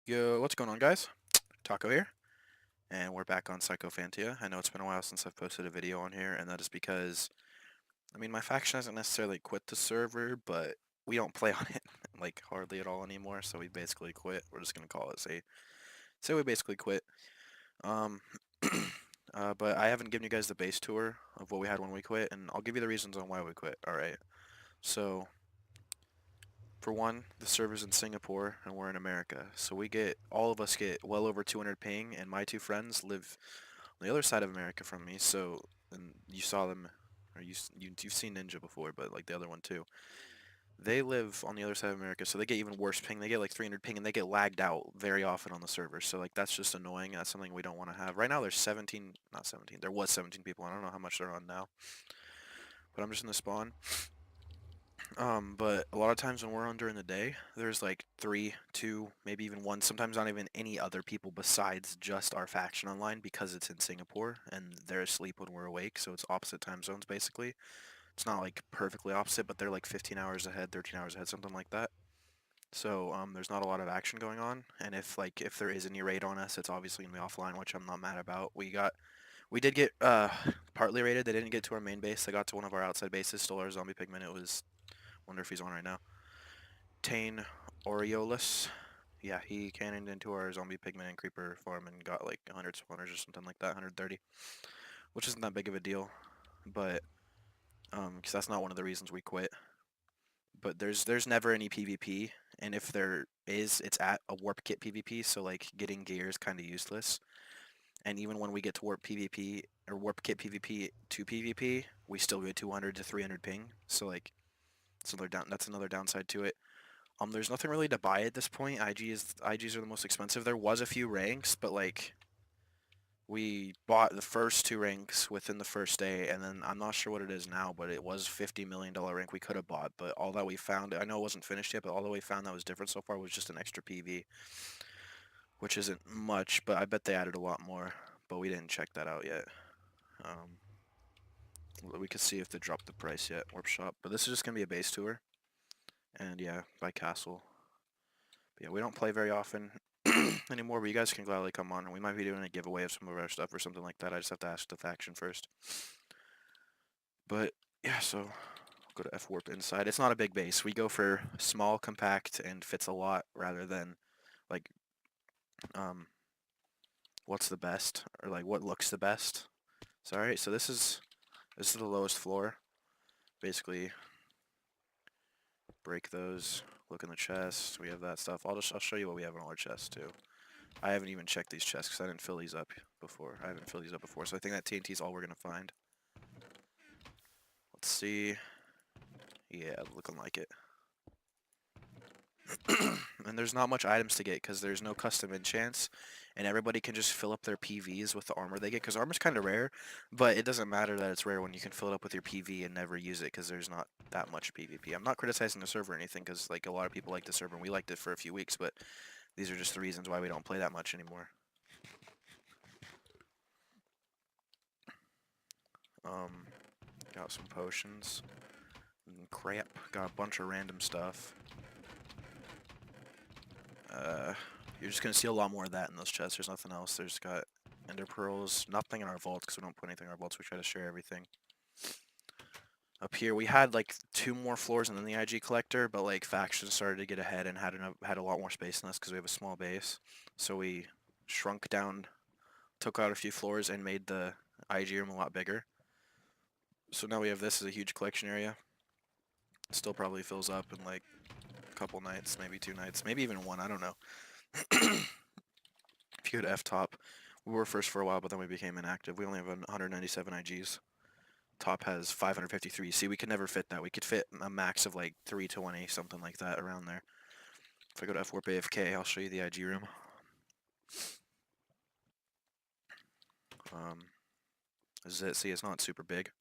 Yo, what's going on, guys? Taco here, and we're back on Sycho. I know it's been a while since I've posted a video on here, and that is because, my faction hasn't necessarily quit the server, but we don't play on it, like, hardly at all anymore, so we basically quit. We're just gonna call it, say we basically quit. Um, but I haven't given you guys the base tour of what we had when we quit, and I'll give you the reasons on why we quit, alright? So, for one, the server's in Singapore and we're in America. So all of us get well over 200 ping, and my two friends live on the other side of America from me. So, and you saw them, or you've seen Ninja before, but like the other one too. They live on the other side of America, so they get even worse ping. They get like 300 ping, and they get lagged out very often on the server. So like that's just annoying. That's something we don't want to have. Right now there's 17, not 17. There was 17 people. I don't know how much they're on now, but I'm just in the spawn. But a lot of times when we're on during the day, there's like 3, 2, maybe even 1, sometimes not even any other people besides just our faction online because it's in Singapore and they're asleep when we're awake, so it's opposite time zones basically. It's not like perfectly opposite, but they're like 15 hours ahead, 13 hours ahead, something like that. So there's not a lot of action going on, and if there is any raid on us, it's obviously gonna be offline, which I'm not mad about. We did get partly raided. They didn't get to our main base. They got to one of our outside bases, stole our zombie pigman. It was Wonder if he's on right now. Tane Aureolus. Yeah, he cannoned into our zombie pigman and creeper farm and got like 100 spawners or something like that, 130, which isn't that big of a deal, but because that's not one of the reasons we quit. But there's never any PvP, and if there is, it's at a warp kit PvP, so like getting gear is kind of useless. And even when we get to warp PvP or warp kit PvP to PvP, we still get 200 to 300 ping. So like, that's another downside to it. There's nothing really to buy at this point. IGs are the most expensive. There was a few ranks, but like we bought the first 2 ranks within the first day, and then I'm not sure what it is now, but it was $50 million rank we could have bought. But all that we found, I know it wasn't finished yet, but all that we found that was different so far was just an extra PV, which isn't much, but I bet they added a lot more. But we didn't check that out yet. We could see if they dropped the price yet, Warp Shop. But this is just gonna be a base tour, and yeah, by Castle. But yeah, we don't play very often anymore, but you guys can gladly come on, and we might be doing a giveaway of some of our stuff or something like that. I just have to ask the faction first. But yeah, so I'll go to F Warp inside. It's not a big base. We go for small, compact, and fits a lot rather than like um what's the best or like what looks the best. So alright, so this is the lowest floor. Basically break those, look in the chest, we have that stuff. I'll show you what we have in all our chests too. I haven't even checked these chests because I didn't fill these up before. So I think that TNT is all we're gonna find. Let's see. Yeah, looking like it. And there's not much items to get because there's no custom enchants, and everybody can just fill up their PVs with the armor they get because armor's kind of rare, but it doesn't matter that it's rare when you can fill it up with your PV and never use it because there's not that much PvP. I'm not criticizing the server or anything because like a lot of people like the server and we liked it for a few weeks, but these are just the reasons why we don't play that much anymore. Got some potions and crap. Got a bunch of random stuff. You're just gonna see a lot more of that in those chests. There's nothing else. There's got ender pearls. Nothing in our vault because we don't put anything in our vaults. We try to share everything. Up here, we had like 2 more floors and then the IG collector, but like factions started to get ahead and had a lot more space than us because we have a small base. So we shrunk down, took out a few floors, and made the IG room a lot bigger. So now we have this as a huge collection area. It still probably fills up in like a couple nights, maybe 2 nights, maybe even 1. I don't know. If you go to F-top, we were first for a while, but then we became inactive. We only have 197 IGs. Top has 553. See, we could never fit that. We could fit a max of like 320, something like that, around there. If I go to F Warp AFK, I'll show you the IG room. This is it. See, it's not super big.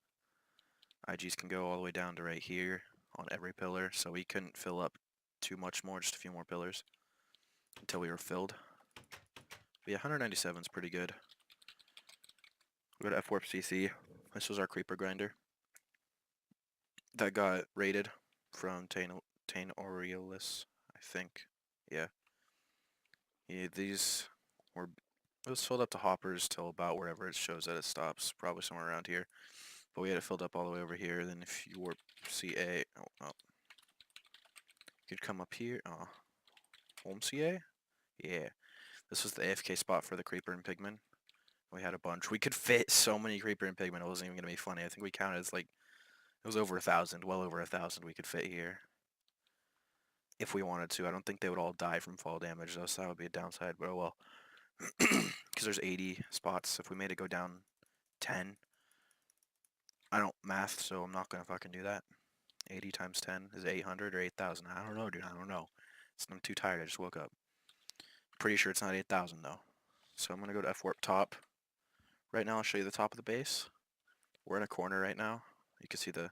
IGs can go all the way down to right here on every pillar, so we couldn't fill up too much more, just a few more pillars until we were filled. But yeah, 197 is pretty good. We'll go to F Warp CC. This was our creeper grinder that got raided from Tane Aureolus, I think. Yeah. Yeah, these were it was filled up to hoppers till about wherever it shows that it stops, probably somewhere around here. But we had it filled up all the way over here. Then if you warp CA, oh, you could come up here. Oh, home CA? Yeah. This was the AFK spot for the creeper and pigman. We had a bunch. We could fit so many creeper and pigmen. It wasn't even gonna be funny. I think we counted as like it was over 1,000, well over 1,000 we could fit here if we wanted to. I don't think they would all die from fall damage though, so that would be a downside. But oh well, because there's 80 spots. If we made it go down 10, I don't math, so I'm not gonna fucking do that. 80 times 10 is 800 or 8,000. I don't know, dude. I don't know. I'm too tired. I just woke up. Pretty sure it's not 8,000 though. So I'm gonna go to F warp top. Right now, I'll show you the top of the base. We're in a corner right now. You can see the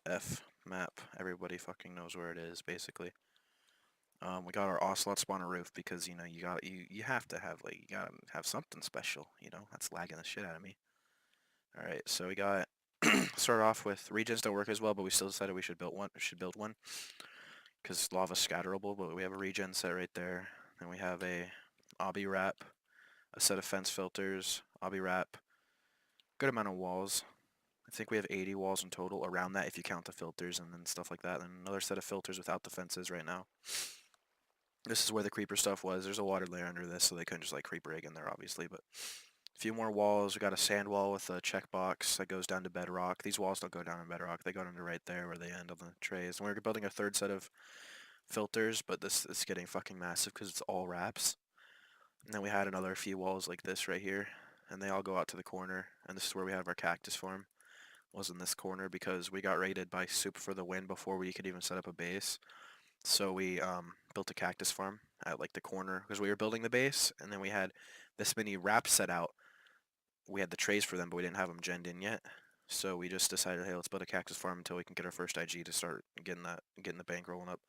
F map. Everybody fucking knows where it is, basically. We got our ocelot spawner roof because you have to have you gotta have something special. That's lagging the shit out of me. All right, so we got start off with regions don't work as well, but we still decided we should build one. Because lava's scatterable, but we have a regen set right there. Then we have a obby wrap, a set of fence filters, obby wrap, good amount of walls. I think we have 80 walls in total around that if you count the filters and then stuff like that. And another set of filters without the fences right now. This is where the creeper stuff was. There's a water layer under this, so they couldn't just like creeper egg in there, obviously. But a few more walls. We got a sand wall with a checkbox that goes down to bedrock. These walls don't go down in bedrock. They go down to right there where they end on the trays. And we're building a third set of filters, but this is getting fucking massive because it's all wraps. And then we had another few walls like this right here, and they all go out to the corner. And this is where we have our cactus farm. Was in this corner because we got raided by Soup for the Win before we could even set up a base. So we built a cactus farm at like the corner because we were building the base, and then we had this many wraps set out. We had the trays for them, but we didn't have them genned in yet. So we just decided, hey, let's build a cactus farm until we can get our first IG to start getting the bank rolling up.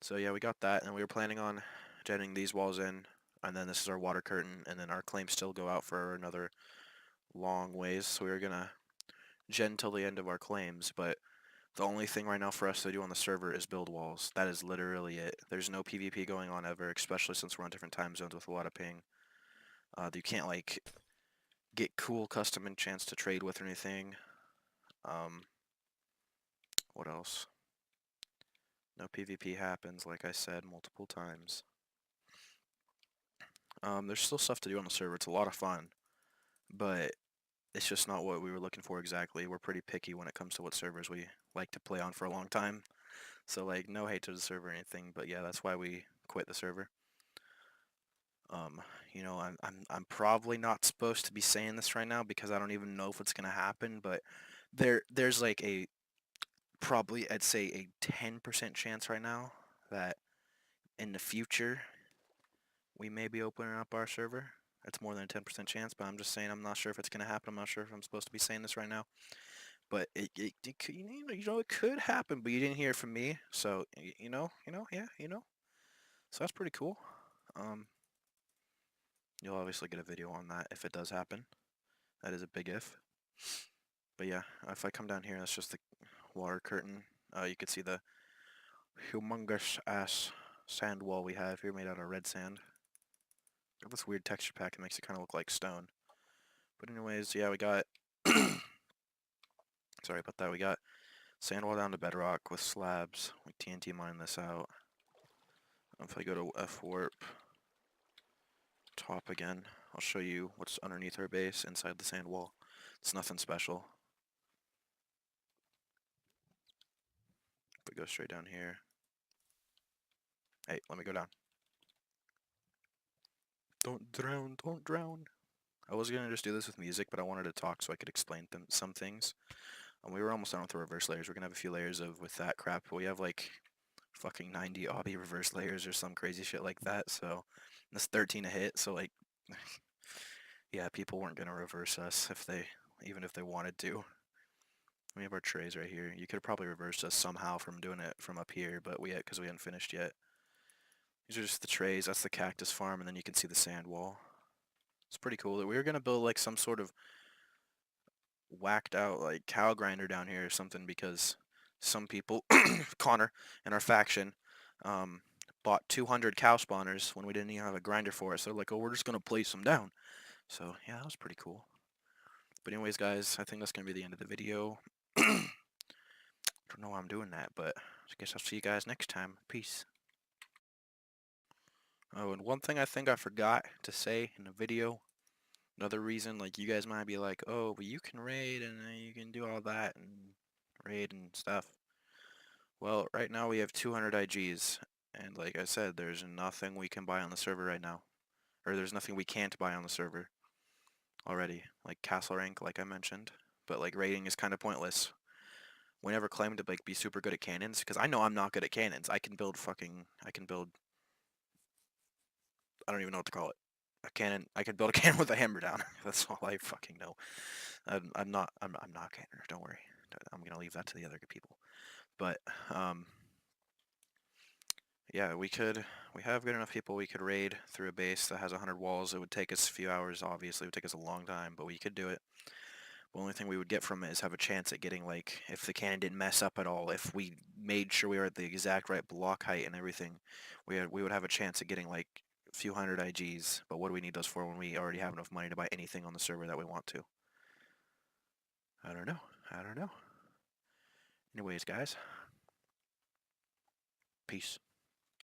So yeah, we got that, and we were planning on genning these walls in, and then this is our water curtain, and then our claims still go out for another long ways. So we were gonna gen till the end of our claims, but the only thing right now for us to do on the server is build walls. That is literally it. There's no PvP going on ever, especially since we're on different time zones with a lot of ping. You can't like get cool custom enchants to trade with or anything. Um, what else? No PvP happens, like I said multiple times. There's still stuff to do on the server. It's a lot of fun, but it's just not what we were looking for exactly. We're pretty picky when it comes to what servers we like to play on for a long time. So like no hate to the server or anything, but yeah, that's why we quit the server. Um, I'm probably not supposed to be saying this right now because I don't even know if it's gonna happen, but there's like a probably I'd say a 10% chance right now that in the future we may be opening up our server. That's more than a 10% chance, but I'm just saying I'm not sure if it's gonna happen. I'm not sure if I'm supposed to be saying this right now. But it could, it could happen, but you didn't hear it from me, so yeah, So that's pretty cool. Um, you'll obviously get a video on that if it does happen. That is a big if. But yeah, if I come down here, that's just the water curtain. You can see the humongous ass sand wall we have here made out of red sand. Got this weird texture pack that makes it kind of look like stone. But anyways, yeah, we got sorry about that. We got sand wall down to bedrock with slabs. We TNT mine this out. If I go to F warp top again, I'll show you what's underneath our base inside the sand wall. It's nothing special. If we go straight down here. Hey, let me go down. Don't drown, don't drown. I was gonna just do this with music, but I wanted to talk so I could explain some things. We were almost done with the reverse layers. We're gonna have a few layers with that crap, but we have like fucking 90 obby reverse layers or some crazy shit like that, so that's 13 a hit, so like yeah, people weren't gonna reverse us even if they wanted to. We have our trays right here. You could have probably reversed us somehow from doing it from up here, but because we hadn't finished yet. These are just the trays. That's the cactus farm, and then you can see the sand wall. It's pretty cool. We were gonna build like some sort of whacked out like cow grinder down here or something because some people, Connor and our faction, bought 200 cow spawners when we didn't even have a grinder for it. So they're like, oh, we're just gonna place them down. So yeah, that was pretty cool. But anyways, guys, I think that's gonna be the end of the video. Don't know why I'm doing that, but I guess I'll see you guys next time. Peace. Oh, and one thing I think I forgot to say in the video, another reason, like, you guys might be like, oh, but you can raid and you can do all that and raid and stuff. Well, right now we have 200 IGs, and like I said, there's nothing we can buy on the server right now. Or there's nothing we can't buy on the server already, like castle rank, like I mentioned. But like raiding is kind of pointless. We never claimed to like be super good at cannons, because I know I'm not good at cannons. I can build, I don't even know what to call it. A cannon. I can build a cannon with a hammer down. That's all I fucking know. I'm not a cannoner. Don't worry. I'm gonna leave that to the other people. But yeah, we have good enough people. We could raid through a base that has 100 walls. It would take us a few hours. Obviously, it would take us a long time, but we could do it. The only thing we would get from it is have a chance at getting, like, if the cannon didn't mess up at all, if we made sure we were at the exact right block height and everything, we would have a chance at getting like a few hundred IGs. But what do we need those for when we already have enough money to buy anything on the server that we want to? I don't know. I don't know. Anyways, guys, peace.